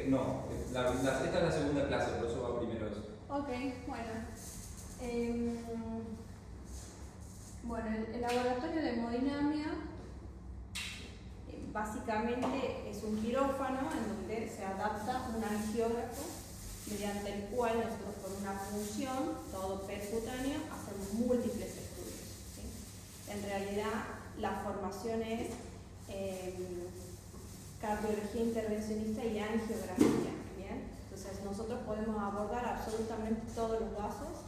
No, esta es la segunda clase, por eso va primero eso. Ok, bueno. Bueno, el laboratorio de hemodinamia básicamente es un quirófano en donde se adapta un angiógrafo mediante el cual nosotros con una función, todo percutáneo, hacemos múltiples estudios, ¿sí? En realidad la formación es cardiología intervencionista y angiografía, ¿bien? Entonces nosotros podemos abordar absolutamente todos los vasos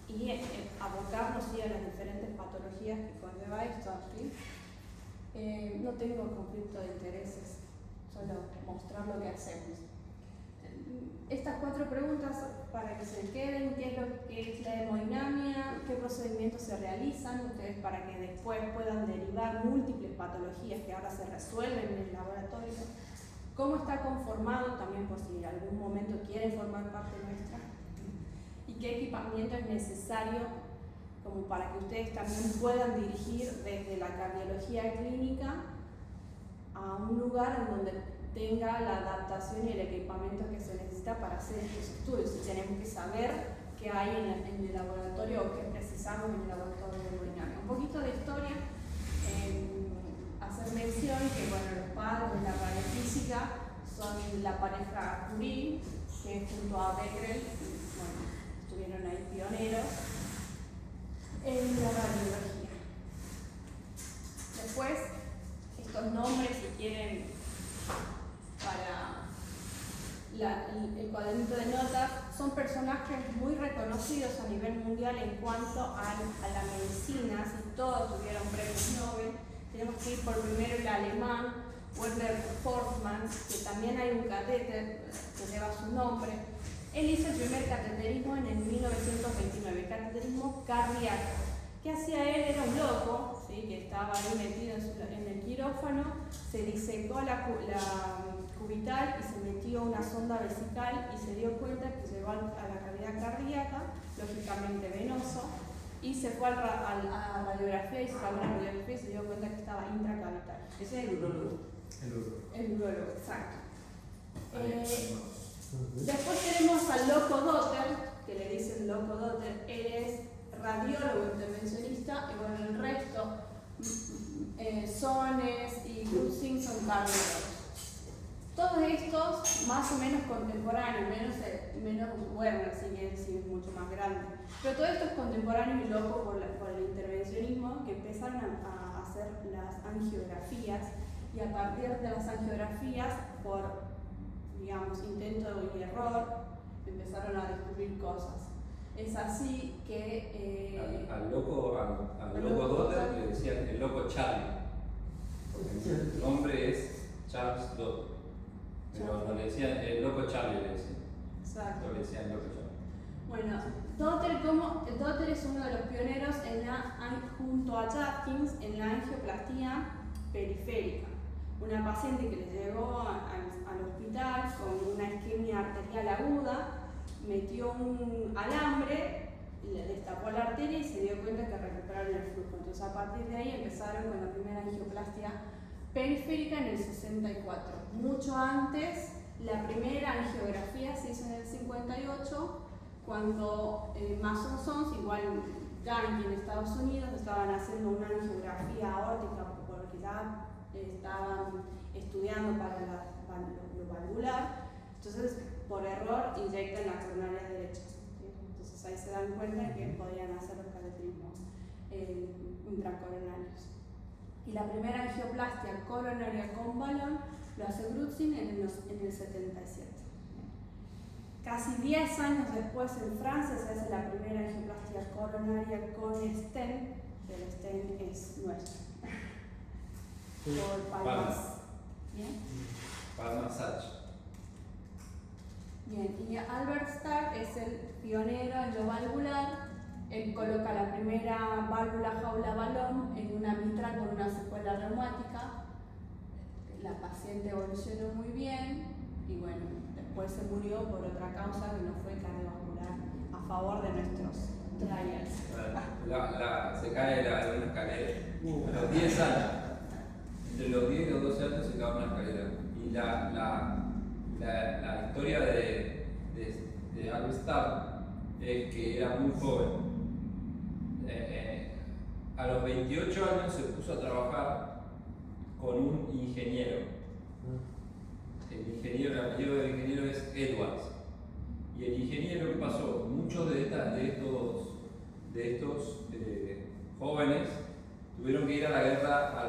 y abocarnos ¿sí? a las diferentes patologías que conlleva esto, ¿sí? No tengo conflicto de intereses, solo mostrar lo que hacemos. Estas 4 preguntas para que se queden: ¿qué es lo que es la hemodinamia? ¿Qué procedimientos se realizan? Ustedes para que después puedan derivar múltiples patologías que ahora se resuelven en el laboratorio. ¿Cómo está conformado? También por si en algún momento quieren formar parte nuestra. ¿Y qué equipamiento es necesario como para que ustedes también puedan dirigir desde la cardiología clínica a un lugar en donde tenga la adaptación y el equipamiento que se necesita para hacer estos estudios? Y tenemos que saber qué hay en el laboratorio o qué precisamos en el laboratorio de hemodinamia. Un poquito de historia, hacer mención que bueno, los padres de la radiofísica son la pareja Curie, que junto a Becquerel, bueno, estuvieron ahí pioneros en la radiología. Después, estos nombres, si quieren, para el cuadernito de notas, son personajes muy reconocidos a nivel mundial en cuanto a la medicina, si todos tuvieron premios Nobel. Tenemos que ir por primero el alemán, Werner Forssmann, que también hay un catéter que lleva su nombre. Él hizo el primer cateterismo en el 1929, cateterismo cardíaco. ¿Qué hacía él? Era un loco, ¿sí? Que estaba ahí metido en el quirófano, se disecó la cubital y se metió una sonda vesical y se dio cuenta que llegó a la cavidad cardíaca, lógicamente venoso, y se fue a la radiografía y sacó la radiografía y se dio cuenta que estaba intracavital. Ese es el urólogo. El urólogo, exacto. Después tenemos al Loco Dotter, que le dicen Loco Dotter. Él es radiólogo intervencionista y bueno, el resto, Sones y Crutzing son cardiólogos. Todos estos más o menos contemporáneos, menos Werner, sí es mucho más grande. Pero todos estos contemporáneos y locos por el intervencionismo que empezaron a hacer las angiografías, y a partir de las angiografías, por digamos intento y error, empezaron a descubrir cosas. Es así que al loco Dotter le decían el loco Charlie, porque el nombre es Charles Dotter, pero le decían el loco Charlie, le decían. Exacto. Le decían loco Charlie. Bueno, Dotter es uno de los pioneros junto a Judkins en la angioplastía periférica. Una paciente que le llegó al hospital con una isquemia arterial aguda, metió un alambre, le destapó la arteria y se dio cuenta que recuperaron el flujo. Entonces a partir de ahí empezaron con la primera angioplastia periférica en el 64. Mucho antes, la primera angiografía se hizo en el 58, cuando Mason Sons, igual Yankee en Estados Unidos, estaban haciendo una angiografía aórtica porque ya estaban estudiando para lo valvular. Entonces, por error, inyectan la coronaria derecha. ¿Sí? Entonces ahí se dan cuenta que podían hacer los cateterismos intracoronarios. Y la primera angioplastia coronaria con balón lo hace Crutzing en el 77. Casi 10 años después, en Francia, se hace la primera angioplastia coronaria con stent. El stent es nuestro. Por Palmas. ¿Bien? Palmas Sachs. Bien, y Albert Starr es el pionero en lo valvular. Él coloca la primera válvula jaula-balón en una mitral con una secuela reumática. La paciente evolucionó muy bien y bueno, después se murió por otra causa que no fue cardiovascular, a favor de nuestros trials. Se cae de una escalera a los 10 años. Entre los 10 y los 12 años se cae una escalera. Y la historia de Albert Starr es que era muy joven. A los 28 años se puso a trabajar con un ingeniero. El apellido del ingeniero es Edwards. Y el ingeniero, ¿qué pasó? Muchos de estos jóvenes tuvieron que ir a la guerra, a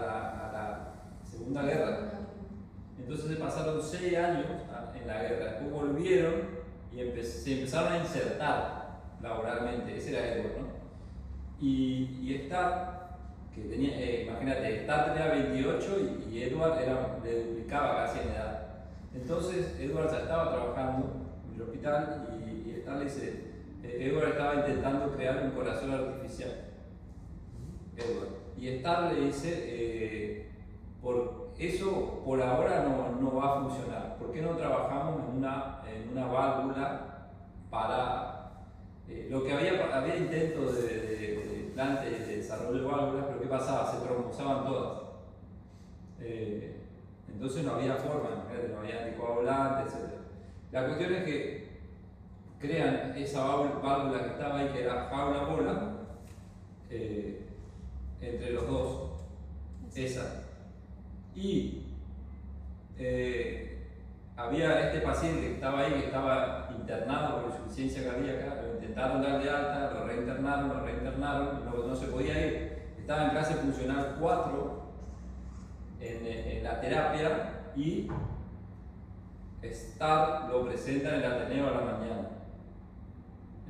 la Segunda Guerra. Entonces se pasaron 6 años en la guerra. Después volvieron y se empezaron a insertar laboralmente. Ese era Edward, ¿no? Y Starr, que tenía, imagínate, Starr tenía 28 y Edward le duplicaba casi en edad. Entonces Edward ya estaba trabajando en el hospital y Starr le dice, Edward estaba intentando crear un corazón artificial. Edward. Y Starr le dice, por eso por ahora no va a funcionar. ¿Por qué no trabajamos en una válvula para... lo que había intentos de implantes de desarrollo de válvulas, pero ¿qué pasaba? Se trombosaban todas. Entonces no había forma, no había anticoagulantes, etc. La cuestión es que crean esa válvula que estaba ahí, que era jaula-bola, entre los dos. Esa. Y había este paciente que estaba ahí, que estaba internado por insuficiencia cardíaca, lo intentaron dar de alta, lo reinternaron, no se podía ir. Estaba en clase funcional 4 en la terapia y Starr lo presenta en el Ateneo a la mañana,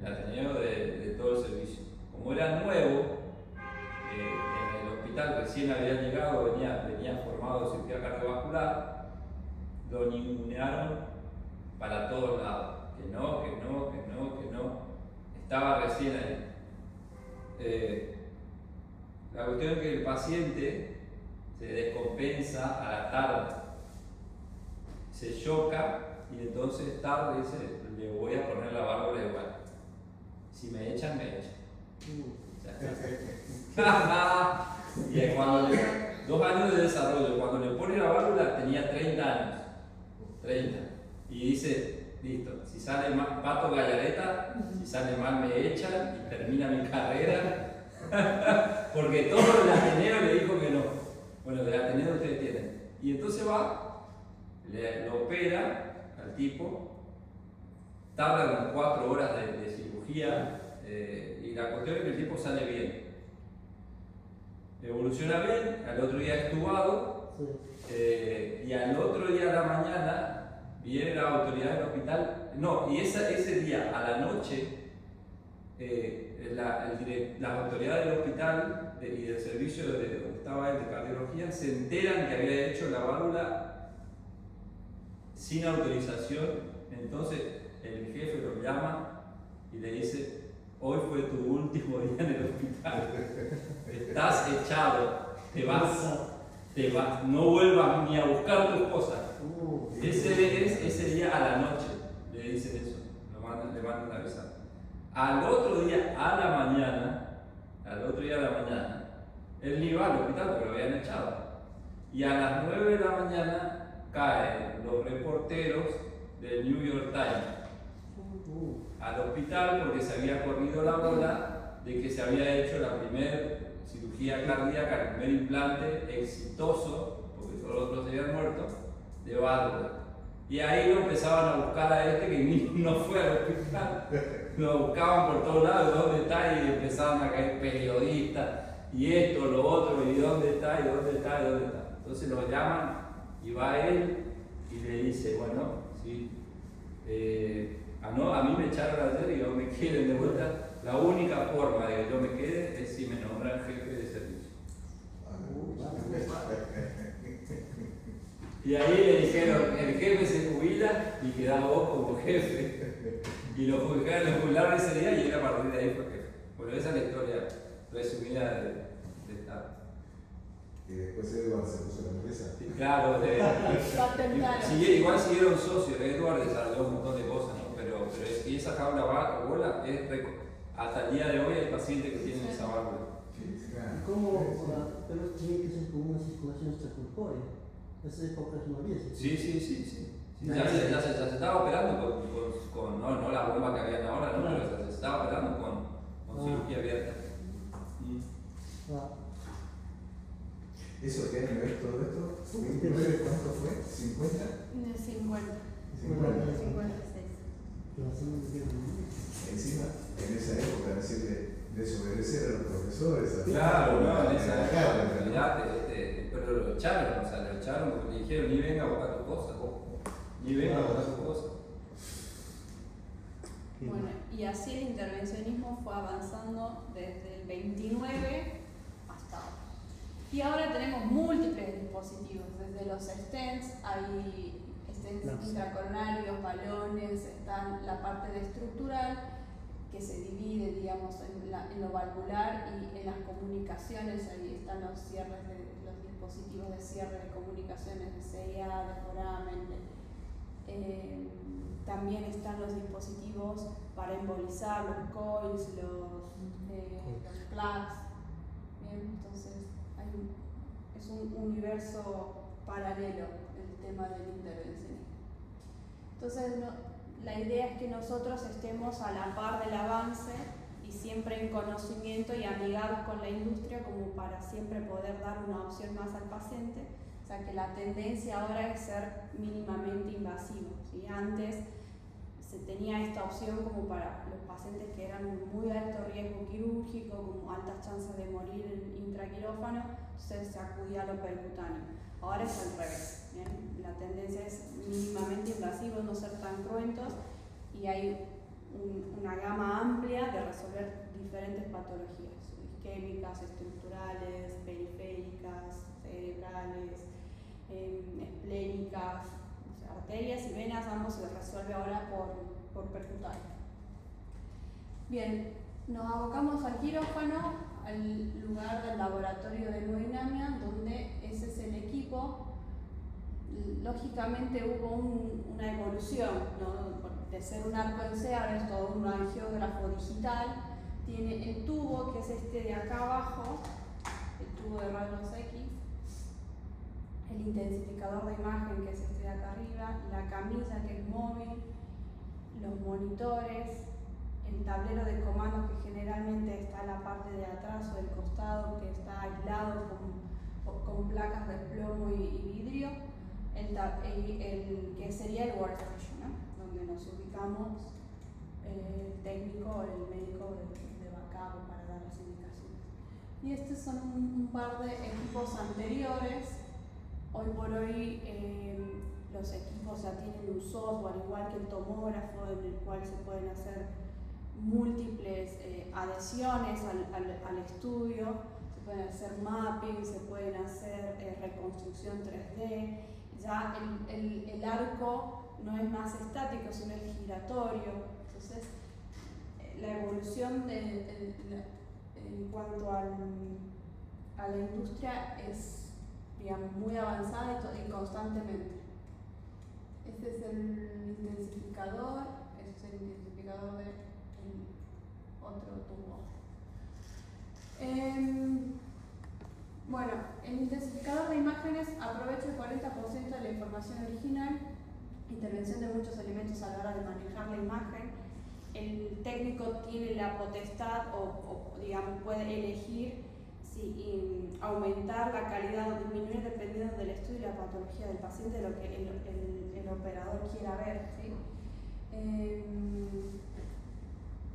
el Ateneo de todo el servicio. Como era nuevo, en el hospital recién había llegado, venía formado de cirugía cardiovascular, lo ningunearon para todos lados, que no, estaba recién ahí. La cuestión es que el paciente se descompensa a la tarde, se choca y entonces tarde dice, le voy a poner la válvula igual, si me echan, me echan. Y cuando 2 años de desarrollo, cuando le pone la válvula tenía 30 años. 30. Y dice, listo, si sale mal, Pato Gallareta, si sale mal me echan y termina mi carrera. Porque todo el Ateneo le dijo que no. Bueno, del Ateneo ustedes tienen. Y entonces va, lo opera al tipo, tarda unas 4 horas de cirugía y la cuestión es que el tipo sale bien. Evoluciona bien, al otro día es tubado. Y al otro día a la mañana viene la autoridad del hospital, no, y ese día a la noche las autoridades del hospital y del servicio donde estaba él de cardiología se enteran que había hecho la válvula sin autorización. Entonces el jefe lo llama y le dice, hoy fue tu último día en el hospital, estás echado, te vas, no vuelvas ni a buscar tus cosas. Ese día a la noche le dicen eso, le mandan a avisar. Al otro día a la mañana, él ni va al hospital porque lo habían echado. Y a las 9 de la mañana caen los reporteros del New York Times al hospital porque se había corrido la bola de que se había hecho la primera cirugía cardíaca, el primer implante exitoso, porque todos los otros se habían muerto, de válvula. Y ahí lo empezaban a buscar a este que ni no fue al hospital. Lo buscaban por todos lados, ¿dónde está? Y empezaban a caer periodistas, y esto, lo otro, y dónde está, y dónde está, y dónde está. Entonces lo llaman y va él y le dice, bueno, sí, a mí me echaron ayer y no me quieren de vuelta. La única forma de que yo me quede es si me nombran jefe de servicio. Y ahí le dijeron, el jefe se jubila y quedás vos como jefe. Y lo jubilaron ese día y él a partir de ahí fue jefe. Bueno, esa es la historia resumida de Starr. Y después Edward se puso la empresa. Sí, claro, igual siguieron socios. Edward desarrolló un montón de cosas, ¿no? Pero y esa jaula bola es récord. Hasta el día de hoy hay pacientes que tienen esa válvula. ¿Cómo? Pero tiene que ser con una circulación extracorpórea. Esa época no había. Sí. Ya se operando no la bomba que habían ahora, no, pero se estaba operando con cirugía abierta. ¿Eso qué año es todo esto? ¿Cuánto fue? ¿50? 50. 56. Encima, en esa época, decirle desobedecer a los profesores. Claro, no, en esa época. Olvidate, pero lo echaron porque le dijeron ni venga a buscar tus cosas, ni venga a buscar tus cosas. Bueno, y así el intervencionismo fue avanzando desde el 29 hasta ahora. Y ahora tenemos múltiples dispositivos, desde los stents, hay stents intracoronarios, balones, está la parte de estructural, que se divide, digamos, en lo valvular y en las comunicaciones, ahí están los cierres los dispositivos de cierre de comunicaciones de CIA, de foramen, también están los dispositivos para embolizar, los coils, los plugs. Bien, entonces es un universo paralelo el tema del intervencionismo. Entonces la idea es que nosotros estemos a la par del avance y siempre en conocimiento y amigados con la industria como para siempre poder dar una opción más al paciente. O sea que la tendencia ahora es ser mínimamente invasivo, ¿sí? Antes se tenía esta opción como para los pacientes que eran muy alto riesgo quirúrgico, como altas chances de morir en intraquirófano, entonces se acudía a lo percutáneo. Ahora es al revés, ¿bien? La tendencia es mínimamente invasivo, no ser tan cruentos, y hay una gama amplia de resolver diferentes patologías, isquémicas, estructurales, periféricas, cerebrales, esplénicas, o sea, arterias y venas, ambos se resuelve ahora por percutáneo. Bien, nos abocamos al quirófano, al lugar del laboratorio de hemodinamia, donde ese es el equipo. Lógicamente hubo una evolución, ¿no? De ser un arco en C, ahora es todo un angiógrafo digital. Tiene el tubo, que es este de acá abajo, el tubo de rayos X, el intensificador de imagen, que es este de acá arriba, la camilla, que es móvil, los monitores, el tablero de comandos, que generalmente está en la parte de atrás o del costado, que está aislado con placas de plomo y vidrio, el que sería el workstation, ¿no? Donde nos ubicamos el técnico o el médico de backup para dar las indicaciones. Y estos son un par de equipos anteriores. Hoy por hoy los equipos ya tienen un software igual que el tomógrafo, en el cual se pueden hacer múltiples adhesiones al estudio, se pueden hacer mapping, se pueden hacer reconstrucción 3D. Ya el arco no es más estático, sino es giratorio. Entonces la evolución en cuanto a la industria es, digamos, muy avanzada y constantemente. Este es el intensificador, este es el intensificador del otro tubo. Bueno, el intensificador de imágenes aprovecha el 40% de la información original, intervención de muchos elementos a la hora de manejar la imagen. El técnico tiene la potestad o digamos, puede elegir si aumentar la calidad o disminuir dependiendo del estudio y la patología del paciente, lo que el operador quiera ver, ¿sí?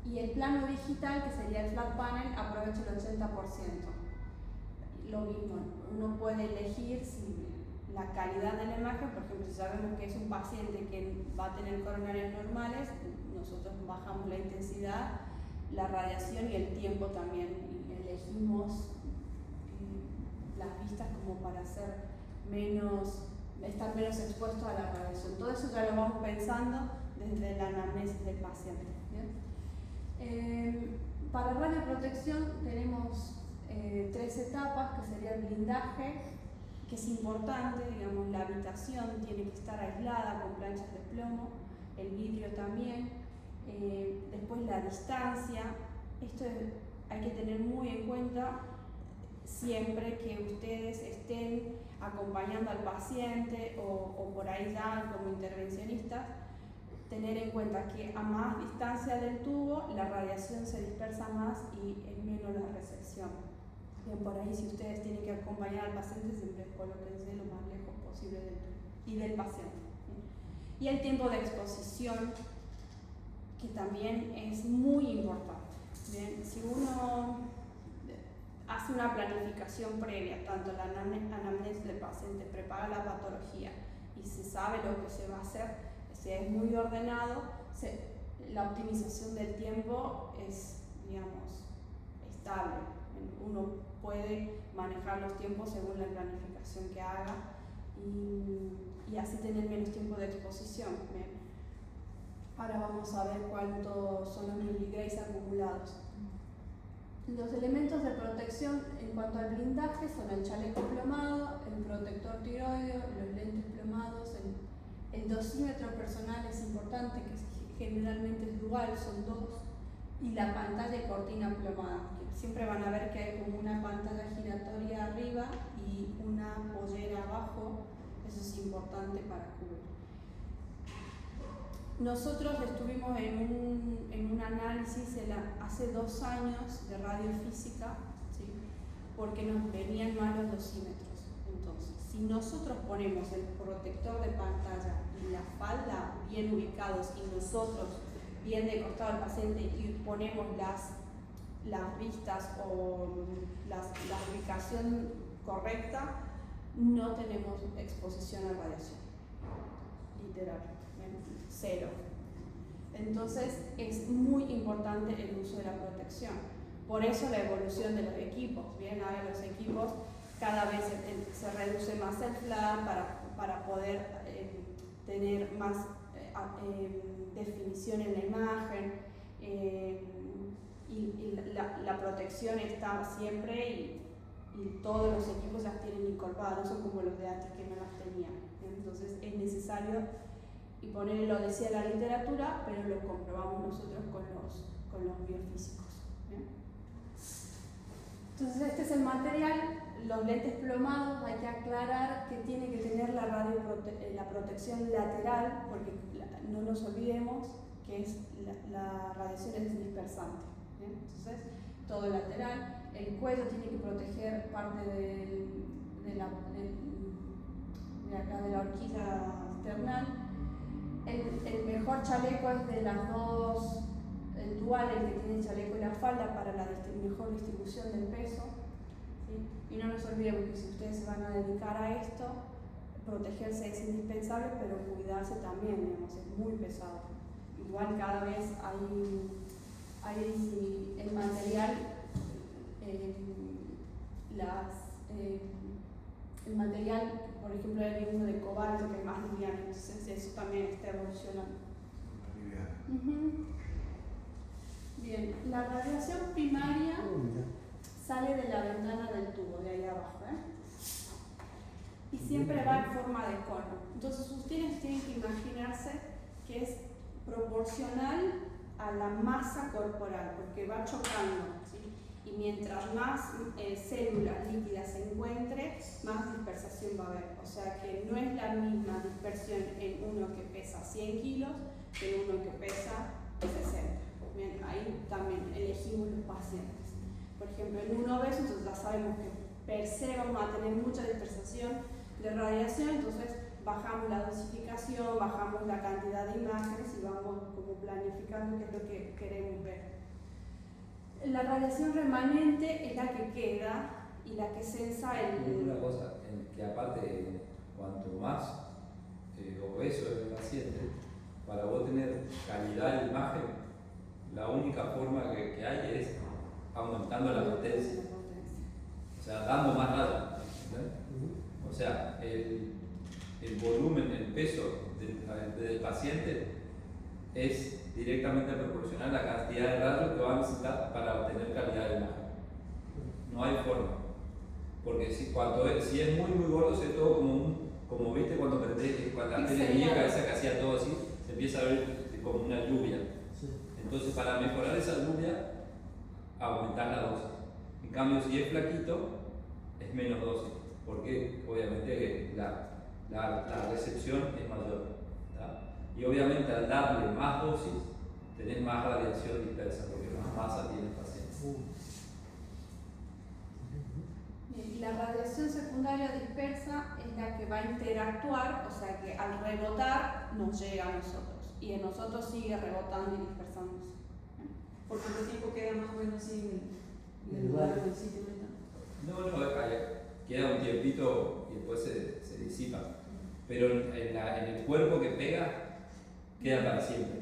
Y el plano digital, que sería el flat panel, aprovecha el 80%. Lo mismo, uno puede elegir si la calidad de la imagen, por ejemplo, si sabemos que es un paciente que va a tener coronarias normales, nosotros bajamos la intensidad, la radiación y el tiempo también, y elegimos las vistas como para estar menos expuestos a la radiación. Todo eso ya lo vamos pensando desde la anamnesis del paciente. ¿Bien? Para radioprotección tenemos 3 etapas, que sería el blindaje, que es importante, digamos, la habitación tiene que estar aislada con planchas de plomo, el vidrio también, después la distancia. Esto hay que tener muy en cuenta siempre que ustedes estén acompañando al paciente o por ahí ya como intervencionistas, tener en cuenta que a más distancia del tubo la radiación se dispersa más y es menos la recepción. Bien, por ahí si ustedes tienen que acompañar al paciente siempre colóquense lo más lejos posible del tubo y del paciente. Bien. Y el tiempo de exposición, que también es muy importante. Bien, si uno hace una planificación previa, tanto la anamnesis del paciente, prepara la patología y se sabe lo que se va a hacer, si es muy ordenado, la optimización del tiempo es, digamos, estable. Uno puede manejar los tiempos según la planificación que haga y así tener menos tiempo de exposición. Bien. Ahora vamos a ver cuántos son los miligrays acumulados. Los elementos de protección en cuanto al blindaje son el chaleco plomado, el protector tiroideo, los lentes plomados, el dosímetro personal es importante, que generalmente es dual, son dos, y la pantalla y cortina plomada, que siempre van a ver que hay como una pantalla giratoria arriba y una pollera abajo, eso es importante para cubrir. Nosotros estuvimos en un análisis hace 2 años de radiofísica, ¿sí? Porque nos venían mal los dosímetros. Entonces, si nosotros ponemos el protector de pantalla y la falda bien ubicados y nosotros bien de costado al paciente y ponemos las vistas o la ubicación correcta, no tenemos exposición a radiación, literal. 0. Entonces es muy importante el uso de la protección. Por eso la evolución de los equipos. Bien, ahora los equipos cada vez se reduce más el FLAR para poder tener más definición en la imagen y la protección está siempre y todos los equipos las tienen incorporadas, no son como los de antes que no las tenían. Entonces es necesario. Y ponerle, lo decía la literatura, pero lo comprobamos nosotros con los biofísicos. ¿Bien? Entonces este es el material, los lentes plomados, hay que aclarar que tiene que tener la protección lateral, porque no nos olvidemos que la radiación es dispersante. ¿Bien? Entonces todo lateral, el cuello tiene que proteger parte de acá de la horquilla esternal. El mejor chaleco es de las dos, el dual, el que tiene el chaleco y la falda para la mejor distribución del peso. ¿Sí? Y no nos olvidemos que si ustedes se van a dedicar a esto, protegerse es indispensable, pero cuidarse también, digamos, es muy pesado. Igual cada vez hay el material, el material, por ejemplo, el mismo de cobalto, que es más liviano, entonces eso también está evolucionando. Bien, la radiación primaria sale de la ventana del tubo, de ahí abajo, y siempre va en forma de cono. Entonces ustedes tienen que imaginarse que es proporcional a la masa corporal, porque va chocando, ¿sí? Y mientras más células líquidas se encuentre, más dispersación va a haber. O sea que no es la misma dispersión en uno que pesa 100 kilos que en uno que pesa 60. Bien, ahí también elegimos los pacientes. Por ejemplo, en un obeso, entonces ya sabemos que per se vamos a tener mucha dispersación de radiación, entonces bajamos la dosificación, bajamos la cantidad de imágenes y vamos como planificando qué es lo que queremos ver. La radiación remanente es la que queda y la que sensa Una cosa, que aparte, cuanto más obeso es el paciente, para vos tener calidad de imagen, la única forma que hay es aumentando la potencia. O sea, dando más rayos. O sea, el volumen, el peso del paciente es directamente proporcional a la cantidad de rayos que va a necesitar para obtener calidad de imagen. No hay forma. Porque si es muy gordo, se ve todo como viste cuando prendés la tele vieja, esa que hacía todo así, se empieza a ver como una lluvia. Entonces, para mejorar esa lluvia, aumentar la dosis. En cambio, si es flaquito, es menos dosis, porque obviamente la recepción es mayor. ¿Tá? Y Y obviamente al darle más dosis, tenés más radiación dispersa, porque más masa tiene el paciente. Bien, y la radiación secundaria dispersa es la que va a interactuar, o sea que al rebotar nos llega a nosotros y en nosotros sigue rebotando y dispersándose. ¿Por cuánto tiempo queda más o menos sin el Igual. lugar o el sitio metal? Queda un tiempito y después se disipa. Pero en el cuerpo que pega, queda para siempre.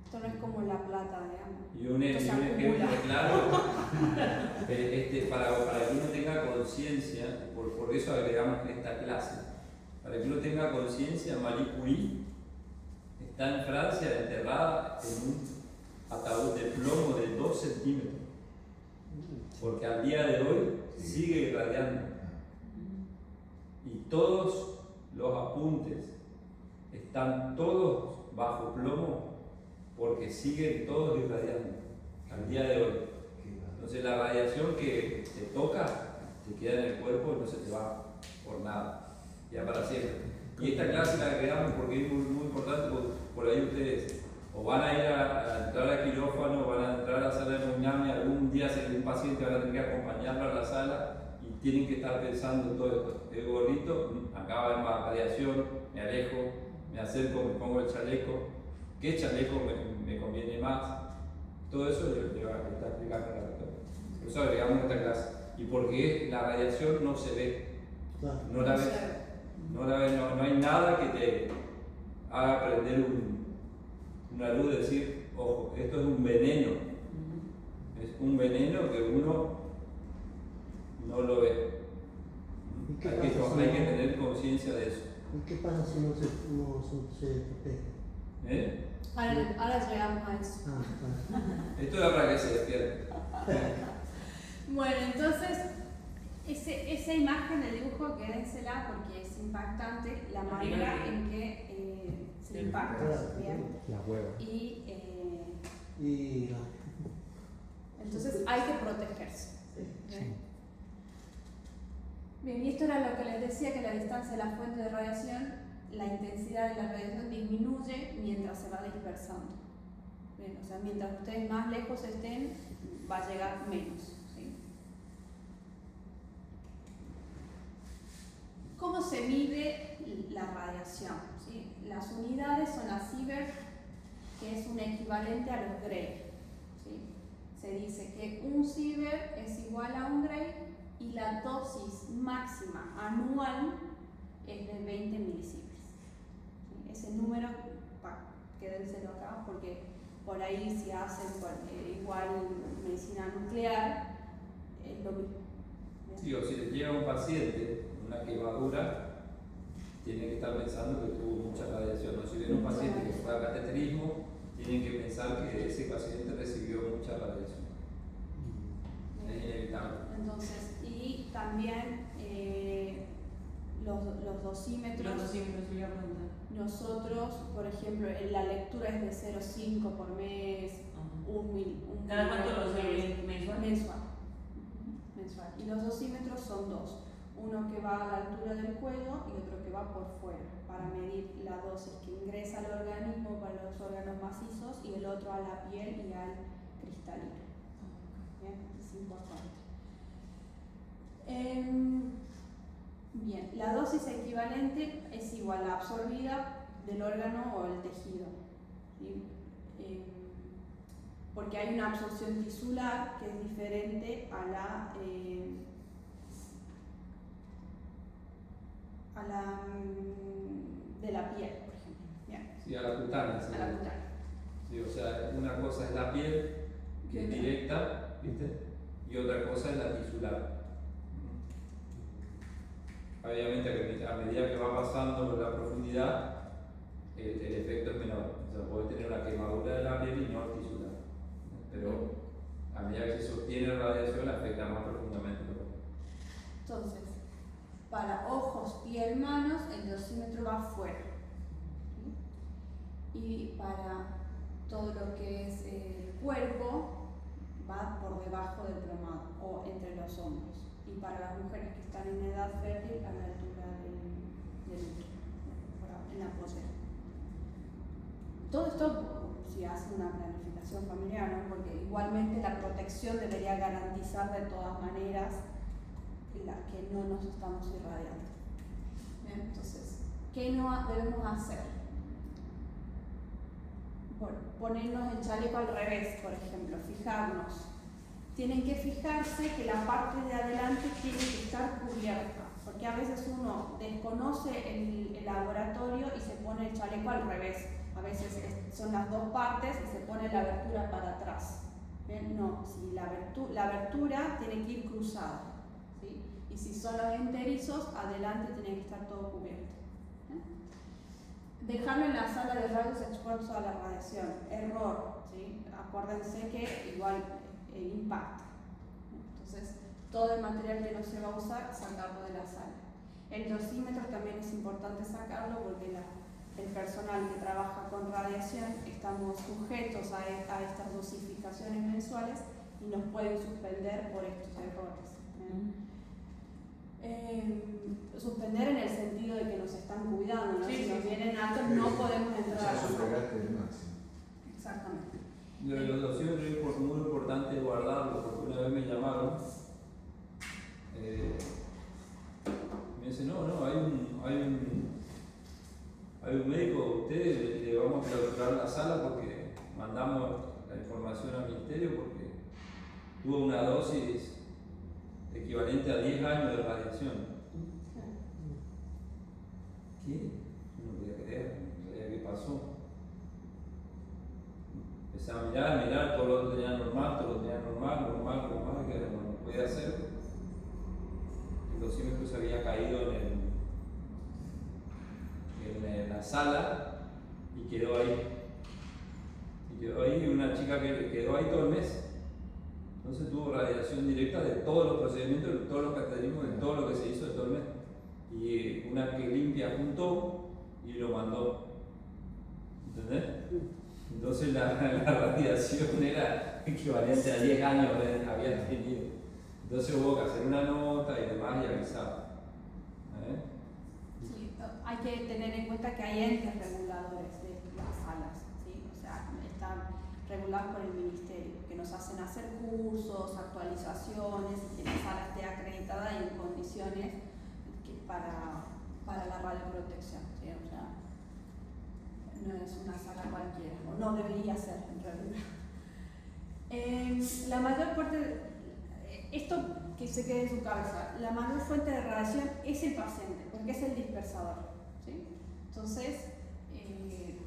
Esto no es como la plata, digamos. Y un Esto se ejemplo acumula. claro, para que uno tenga conciencia, por eso agregamos en esta clase, para que uno tenga conciencia, Marie Curie está en Francia enterrada en un ataúd de plomo de 2 centímetros, porque al día de hoy sigue irradiando. Y todos los apuntes están todos bajo plomo porque siguen todos irradiando al día de hoy. Entonces la radiación que te toca te queda en el cuerpo y no se te va por nada, ya para siempre. Y esta clase la agregamos porque es muy importante, porque por ahí ustedes o van a ir a entrar al quirófano, o van a entrar a la sala de hemodinamia, algún día si hay un paciente van a tener que acompañarlo a la sala y tienen que estar pensando en todo esto. El gordito, acá va más radiación, me alejo, me acerco, me pongo el chaleco, ¿qué chaleco me conviene más? Todo eso le va a estar explicando la doctora. Por eso agregamos esta clase. Y porque la radiación no se ve, Claro. no la ves, no hay nada que te haga prender una luz y decir, ojo, esto es un veneno. Es un veneno que uno no lo ve. ¿Y qué Hay pasa que si no- tener conciencia de eso. ¿Y qué pasa si no se protege? ¿Eh? Ahora llegamos a eso. Esto es para que se despierte. Bueno, entonces, esa imagen del dibujo, quédensela porque es impactante la manera en que se impacta. ¿Bien? La hueva. Y Y entonces hay que protegerse. ¿Bien? Bien, y esto era lo que les decía, que la distancia de la fuente de radiación, la intensidad de la radiación disminuye mientras se va dispersando. Bien, o sea, mientras ustedes más lejos estén, va a llegar menos. ¿Sí? ¿Cómo se mide la radiación? ¿Sí? Las unidades son la Sievert, que es un equivalente a los Gray. ¿Sí? Se dice que un Sievert es igual a un Gray y la dosis máxima anual es de 20 milisieverts. ¿Sí? Ese número, quédenselo acá porque por ahí si hacen igual medicina nuclear, es lo mismo. ¿Bien? Sí, o si le llega a un paciente una quemadura, tiene que estar pensando que tuvo mucha radiación. O si viene un paciente que fue a cateterismo, tienen que pensar que ese paciente recibió mucha radiación. Es inevitable. Entonces, y también los dosímetros. Los dosímetros, yo iba a preguntar. Nosotros, por ejemplo, la lectura es de 0,5 por mes, un ¿Cada cuánto por los mes. mensual? Mensual. Mensual. Y los dosímetros son dos. Uno que va a la altura del cuello y otro que va por fuera, para medir la dosis que ingresa al organismo para los órganos macizos y el otro a la piel y al cristalino. Bien, es importante. Bien, la dosis equivalente es igual a la absorbida del órgano o el tejido. ¿Sí? Porque hay una absorción tisular que es diferente a la de la piel, por ejemplo. Bien, Sí, a la cutánea. Sí. a la cutánea. Sí, o sea, una cosa es la piel, que es directa, ¿viste? Y otra cosa es la tisular. Obviamente, a medida que va pasando la profundidad, el efecto es menor. O sea, puede tener una quemadura de la piel y no tisular. Pero a medida que se sostiene la radiación, afecta más profundamente. Entonces, para ojos, piel, manos, el dosímetro va afuera. ¿Sí? Y para todo lo que es el cuerpo, va por debajo del plomado o entre los hombros. Y para las mujeres que están en edad fértil, a la altura del útero, en la pollera. todo esto, si hace una planificación familiar, ¿no? Porque igualmente la protección debería garantizar de todas maneras que no nos estamos irradiando. Bien, entonces, ¿qué no debemos hacer? Bueno, ponernos el chaleco al revés, por ejemplo, fijarnos. Tienen que fijarse que la parte de adelante tiene que estar cubierta, porque a veces uno desconoce el laboratorio y se pone el chaleco al revés. A veces son las dos partes y se pone la abertura para atrás. ¿Bien? No, si la abertura tiene que ir cruzada, ¿sí? Y si son los enterizos, adelante tiene que estar todo cubierto. Dejarlo en la sala de rayos expuestos a la radiación, error, ¿sí? Acuérdense que igual impacta. Entonces, todo el material que no se va a usar, sacarlo de la sala. El dosímetro también es importante sacarlo porque el personal que trabaja con radiación estamos sujetos a estas dosificaciones mensuales y nos pueden suspender por estos errores. Suspender en el sentido de que nos están cuidando, ¿no? Sí, Si nos sí. vienen altos no podemos entrar a la Ya sala. superaste el máximo. Exactamente. Lo de los dosímetros es muy importante guardarlo, porque una vez me llamaron, me dice, no, hay un médico, usted le vamos a clausurar la sala porque mandamos la información al ministerio porque tuvo una dosis equivalente a 10 años de radiación. ¿Qué? Yo no podía creer, no sabía qué pasó. Empecé a mirar, todo lo tenía normal, que no podía hacer. El dosímetro se había caído en la sala y quedó ahí. Y una chica que quedó ahí todo el mes. Entonces tuvo radiación directa de todos los procedimientos, de todos los cateterismos, de todo lo que se hizo de todo el mes. Y una que limpia juntó y lo mandó. ¿Entendés? Entonces la radiación era equivalente a 10 años que había tenido. Entonces hubo que hacer una nota y demás y avisar. Sí, hay que tener en cuenta que hay entes reguladores de las salas, ¿sí? O sea, están regulados por el ministerio, que nos hacen hacer cursos, actualizaciones, y que la sala esté acreditada y en condiciones para la radioprotección, ¿sí? O sea, no es una sala cualquiera, o no debería ser en realidad. La mayor parte, esto que se quede en su cabeza, la mayor fuente de radiación es el paciente, porque es el dispersador, ¿sí? Entonces,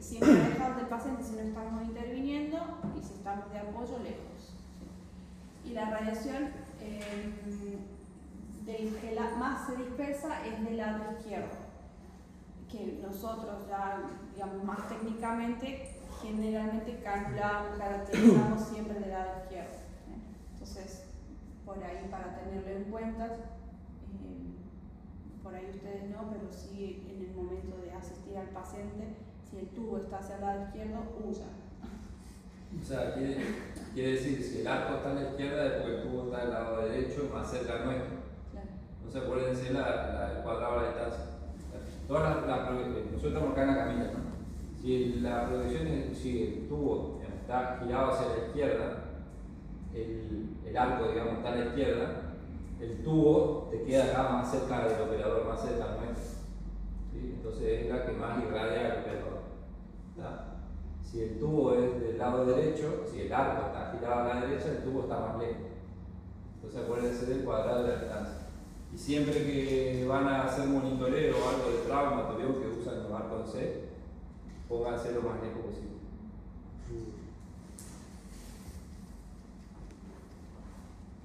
siempre alejados del paciente si no estamos interviniendo y si estamos de apoyo lejos, ¿sí? Y la radiación que más se dispersa es del lado izquierdo, que nosotros ya, digamos, más técnicamente, generalmente caracterizamos siempre del lado izquierdo, ¿sí? Entonces, por ahí para tenerlo en cuenta, por ahí ustedes no, pero sí en el momento de asistir al paciente, si el tubo está hacia el lado izquierdo, huya. O sea, quiere decir, si el arco está a la izquierda es porque el tubo está del lado derecho, más cerca nuestro. Claro. Entonces acuérdense el cuadrado de la distancia. Nosotros estamos acá en la camilla, ¿no? Si la proyección si el tubo está girado hacia la izquierda, el arco, digamos, está a la izquierda, el tubo te queda acá más cerca del operador, más cerca nuestro. ¿Sí? Entonces es la que más irradia al operador. ¿Tá? Si el tubo es del lado derecho, si el arco está girado a la derecha, el tubo está más lejos. Entonces acuérdense del cuadrado de la distancia. Y siempre que van a hacer monitoreo o algo de traumatología que usan los arcos C, pónganse lo más lejos posible.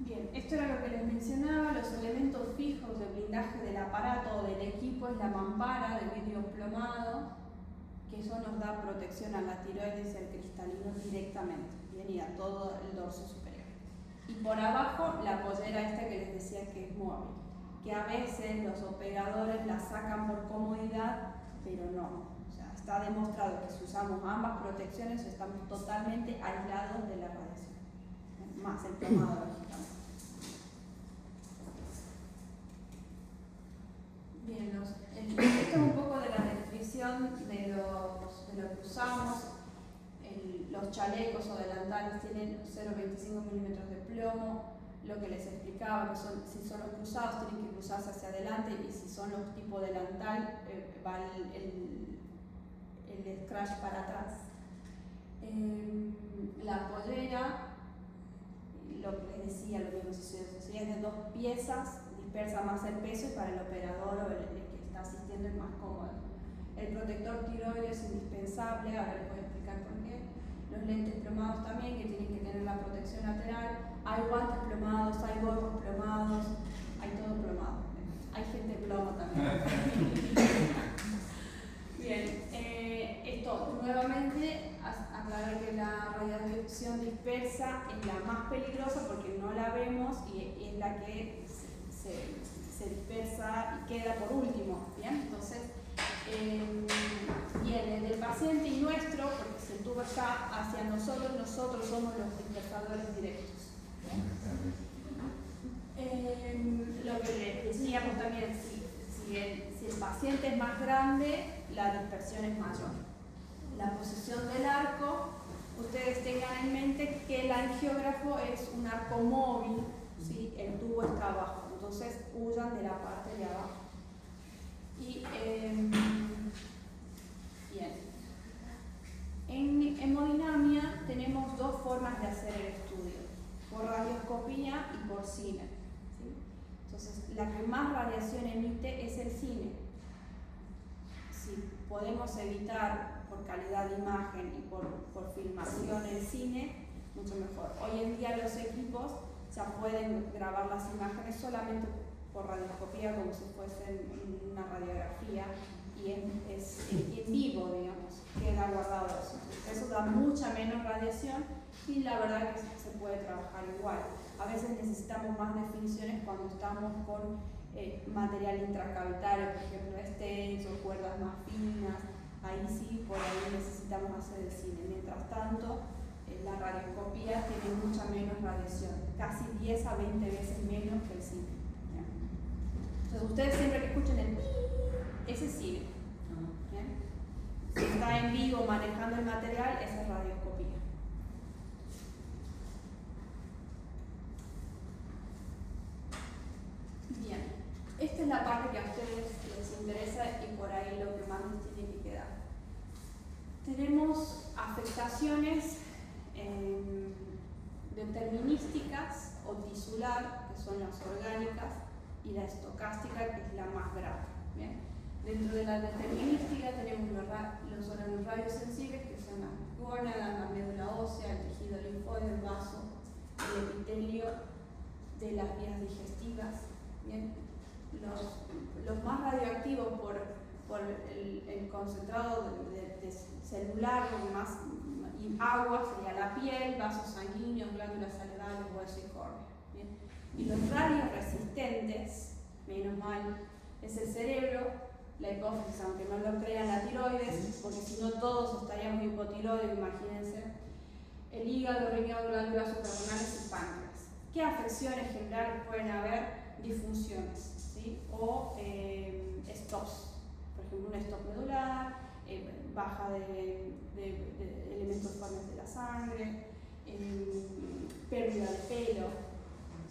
Bien, esto era lo que les mencionaba, los elementos fijos de blindaje del aparato o del equipo es la mampara de vidrio plomado, que eso nos da protección a la tiroides y al cristalino directamente, bien, y a todo el dorso superior. Y por abajo la pollera esta que les decía que es móvil, que a veces los operadores la sacan por comodidad, pero no. O sea, está demostrado que si usamos ambas protecciones estamos totalmente aislados de la radiación, más el plomado lógicamente. Bien, esto es un poco de la descripción de lo que usamos. los chalecos o delantales tienen 0,25 milímetros de plomo. Lo que les explicaba, que si son los cruzados tienen que cruzarse hacia adelante, y si son los tipo delantal va el scratch para atrás. La pollera, lo que les decía, lo mismo, si es de 2 piezas, dispersa más el peso y para el operador o el que está asistiendo es más cómodo. El protector tiroideo es indispensable, ahora les voy a explicar por qué. Los lentes plomados también, que tienen que tener la protección lateral. Hay guantes plomados, hay gorros plomados, hay todo plomado. Hay gente plomo también. Bien, esto nuevamente aclarar que la radiación dispersa es la más peligrosa porque no la vemos y es la que se dispersa y queda por último. Bien, entonces viene del paciente y nuestro, porque si el tubo está hacia nosotros, nosotros somos los dispersadores directos. Lo que les decíamos también, si el paciente es más grande, la dispersión es mayor. La posición del arco, ustedes tengan en mente que el angiógrafo es un arco móvil, ¿sí? El tubo está abajo, entonces huyan de la parte de abajo. Y bien, en hemodinamia tenemos 2 formas de hacer el estudio, por radioscopía y por cine, ¿sí? Entonces, la que más radiación emite es el cine. Si podemos evitar por calidad de imagen y por filmación el cine, mucho mejor. Hoy en día los equipos ya pueden grabar las imágenes solamente por radioscopía, como si fuesen una radiografía, y es en vivo, digamos, queda guardado eso. Eso da mucha menos radiación y la verdad que se puede trabajar igual. A veces necesitamos más definiciones cuando estamos con material intracavitario, por ejemplo, stents o cuerdas más finas. Ahí sí, por ahí necesitamos hacer el cine. Mientras tanto, la radioscopía tiene mucha menos radiación, casi 10 a 20 veces menos que el cine. Entonces, ustedes siempre que escuchen el ese es cine. ¿Bien? Si está en vivo manejando el material, esa es radioscopía. Bien, esta es la parte que a ustedes les interesa y por ahí lo que más les tiene que quedar. Tenemos afectaciones determinísticas o tisular, que son las orgánicas, y la estocástica, que es la más grave. ¿Bien? Dentro de la determinística tenemos los órganos radiosensibles, que son las gónadas, la médula ósea, el tejido linfóide, el vaso, el epitelio de las vías digestivas. ¿Bien? Los más radioactivos por el concentrado de celular, más y agua, sería la piel, vasos sanguíneos, glándulas salivales, hueso y córnea. ¿Bien? Y los radioresistentes, menos mal, es el cerebro, la hipófisis, aunque no lo crean, la tiroides, porque si no todos estaríamos hipotiroides, imagínense, el hígado, riñón, glándulas suprarrenales y páncreas. ¿Qué afecciones generales pueden haber? Disfunciones, ¿sí? O stops, por ejemplo, un stop medular, baja de elementos formes de la sangre, pérdida de pelo,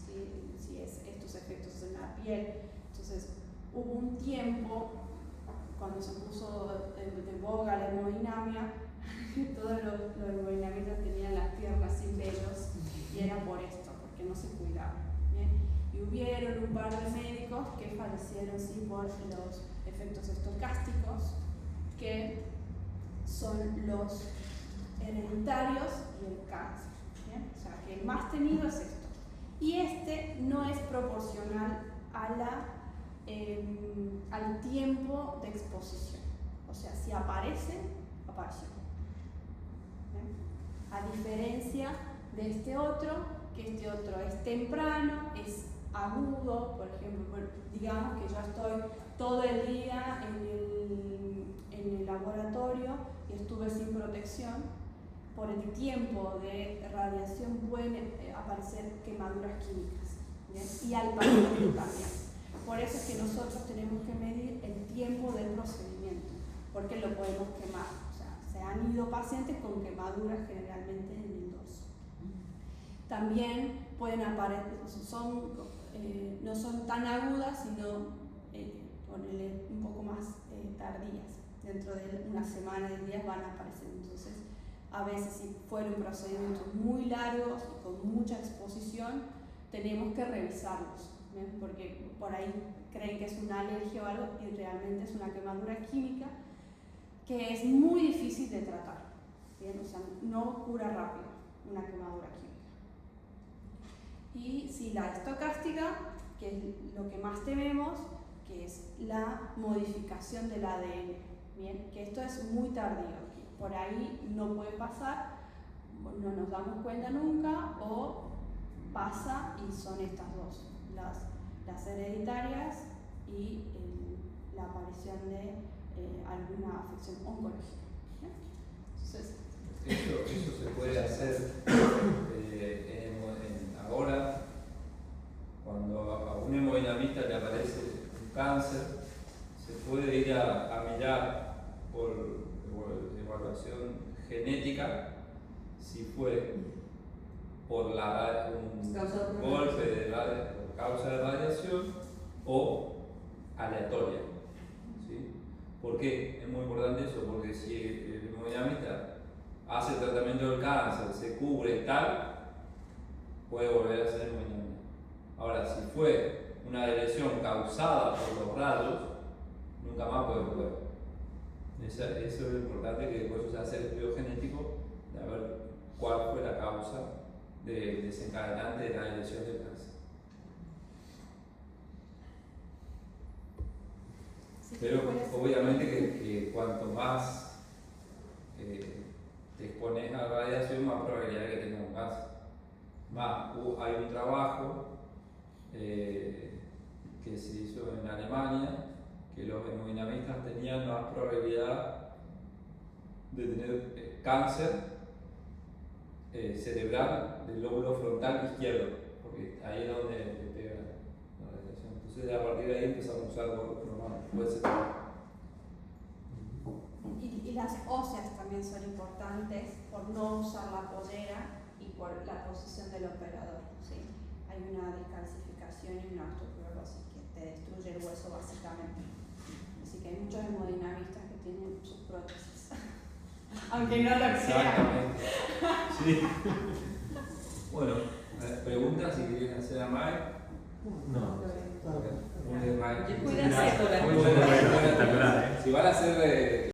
¿sí? Si es estos efectos en la piel. Entonces, hubo un tiempo, cuando se puso de boga la hemodinamia, que todos los hemodinamistas tenían las piernas sin vellos, y era por esto, porque no se cuidaban. ¿Bien? Y hubieron un par de médicos que fallecieron sí, por los efectos estocásticos, que son los hereditarios y el cáncer. ¿Bien? O sea, que el más temido es esto. Y este no es proporcional a al tiempo de exposición. O sea, si aparece, apareció. ¿Bien? A diferencia de este otro, que este otro es temprano, es agudo, por ejemplo, digamos que yo estoy todo el día en el laboratorio y estuve sin protección, por el tiempo de radiación pueden aparecer quemaduras químicas. ¿Bien? Y al paciente también. Por eso es que nosotros tenemos que medir el tiempo del procedimiento, porque lo podemos quemar. O sea, se han ido tenido pacientes con quemaduras generalmente en el dorso. También pueden aparecer, no son tan agudas, sino ponele un poco más tardías. Dentro de una semana de días van a aparecer. Entonces, a veces si fueron procedimientos muy largos y con mucha exposición, tenemos que revisarlos, ¿bien? Porque por ahí creen que es una alergia o algo y realmente es una quemadura química que es muy difícil de tratar, ¿bien? O sea, no cura rápido una quemadura química. Y si la estocástica, que es lo que más tememos, que es la modificación del ADN, ¿bien? Que esto es muy tardío, por ahí no puede pasar, no nos damos cuenta nunca, o pasa y son estas dos, las hereditarias y la aparición de alguna afección oncológica. Entonces, eso se puede hacer ahora, cuando a un hemodinamista le aparece un cáncer, se puede ir a mirar por evaluación genética si fue por un golpe por causa de radiación o aleatoria. ¿Sí? ¿Por qué? Es muy importante eso, porque si el hemodinamista hace el tratamiento del cáncer, se cubre y tal, puede volver a ser hemodinamia. Ahora, si fue una lesión causada por los rayos, nunca más puede volver. Eso es lo importante, que después se hace el estudio genético de ver cuál fue la causa desencadenante de la lesión del cáncer. Pero obviamente que cuanto más te expones a la radiación, más probabilidad de que tengas un cáncer. Más, hay un trabajo que se hizo en Alemania, que los hemodinamistas tenían más probabilidad de tener cáncer cerebral del lóbulo frontal izquierdo, porque ahí es donde te pega la radiación. Entonces, a partir de ahí empezamos a usar y las óseas también son importantes por no usar la pollera y por la posición del operador, ¿sí? Hay una descalcificación y una osteoporosis que te destruye el hueso básicamente. Así que hay muchos hemodinamistas que tienen sus prótesis, aunque no lo crean. Exactamente. Sí. Bueno, preguntas si quieren hacer a Mike. No. Muy bien, Mike. Cuídense, Muy buena. Si van a hacer